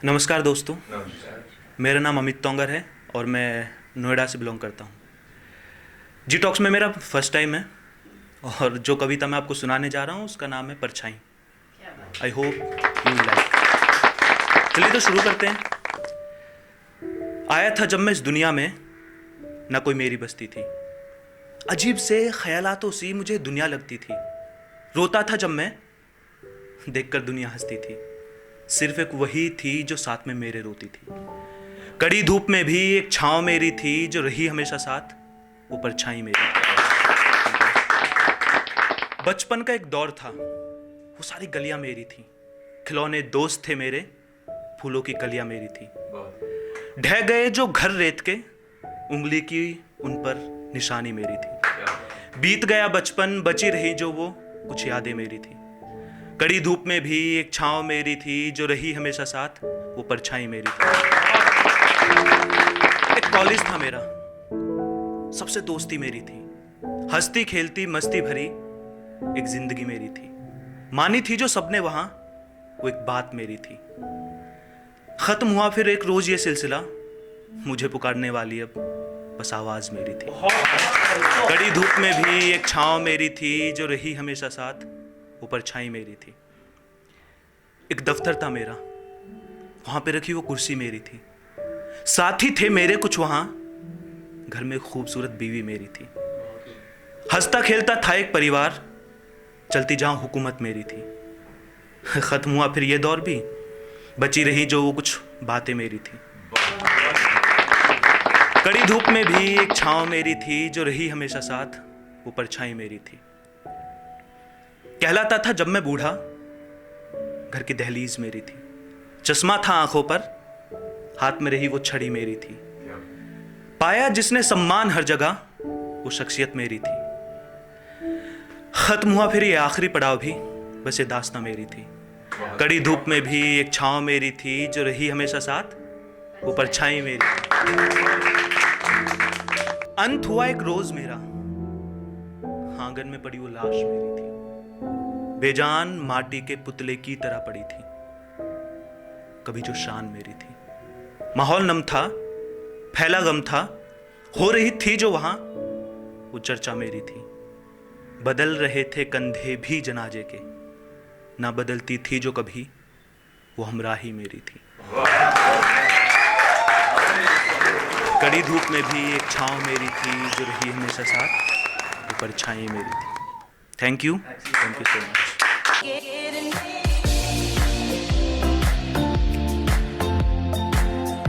नमस्कार दोस्तों, नमस्कार। मेरा नाम अमित तोंगर है और मैं नोएडा से बिलोंग करता हूँ। जी टॉक्स में मेरा फर्स्ट टाइम है और जो कविता मैं आपको सुनाने जा रहा हूँ उसका नाम है परछाई। I hope you like. चलिए तो शुरू करते हैं। आया था जब मैं इस दुनिया में, ना कोई मेरी बस्ती थी। अजीब से ख्यालातों सी मुझे दुनिया लगती थी। रोता था जब मैं, देखकर दुनिया हंसती थी। सिर्फ एक वही थी जो साथ में मेरे रोती थी। कड़ी धूप में भी एक छांव मेरी थी जो रही हमेशा साथ, वो परछाई मेरी थी। बचपन का एक दौर था, वो सारी गलियां मेरी थी। खिलौने दोस्त थे मेरे, फूलों की कलियां मेरी थी। ढह गए जो घर रेत के, उंगली की उन पर निशानी मेरी थी। बीत गया बचपन, बची रही जो वो कुछ यादें मेरी थी। कड़ी धूप में भी एक छांव मेरी थी जो रही हमेशा साथ, वो परछाई मेरी थी। एक कॉलेज था मेरा, सबसे दोस्ती मेरी थी। हंसती खेलती मस्ती भरी एक जिंदगी मेरी थी। मानी थी जो सबने वहां, वो एक बात मेरी थी। खत्म हुआ फिर एक रोज ये सिलसिला, मुझे पुकारने वाली अब बस आवाज मेरी थी। कड़ी धूप में भी एक छांव मेरी थी जो रही हमेशा साथ, वो परछाई मेरी थी। एक दफ्तर था मेरा, वहां पे रखी वो कुर्सी मेरी थी। साथी थे मेरे कुछ वहां, घर में खूबसूरत बीवी मेरी थी। हंसता खेलता था एक परिवार, चलती जहां हुकूमत मेरी थी। खत्म हुआ फिर ये दौर भी, बची रही जो वो कुछ बातें मेरी थी। कड़ी धूप में भी एक छांव मेरी थी जो रही हमेशा साथ, वो परछाई मेरी थी। कहलाता था जब मैं बूढ़ा, घर की दहलीज मेरी थी। चश्मा था आंखों पर, हाथ में रही वो छड़ी मेरी थी। पाया जिसने सम्मान हर जगह, वो शख्सियत मेरी थी। खत्म हुआ फिर ये आखिरी पड़ाव भी, बस ये दास्तां मेरी थी। कड़ी धूप में भी एक छांव मेरी थी जो रही हमेशा साथ, वो परछाई मेरी थी। अंत हुआ एक रोज मेरा, आंगन में पड़ी वो लाश मेरी थी। बेजान माटी के पुतले की तरह पड़ी थी, कभी जो शान मेरी थी। माहौल नम था, फैला गम था, हो रही थी जो वहां, वो चर्चा मेरी थी। बदल रहे थे कंधे भी जनाजे के, ना बदलती थी जो कभी, वो हमराही मेरी थी। कड़ी धूप में भी एक छांव मेरी थी जो रही हमेशा साथ, वो परछाई मेरी थी। Thank you so much.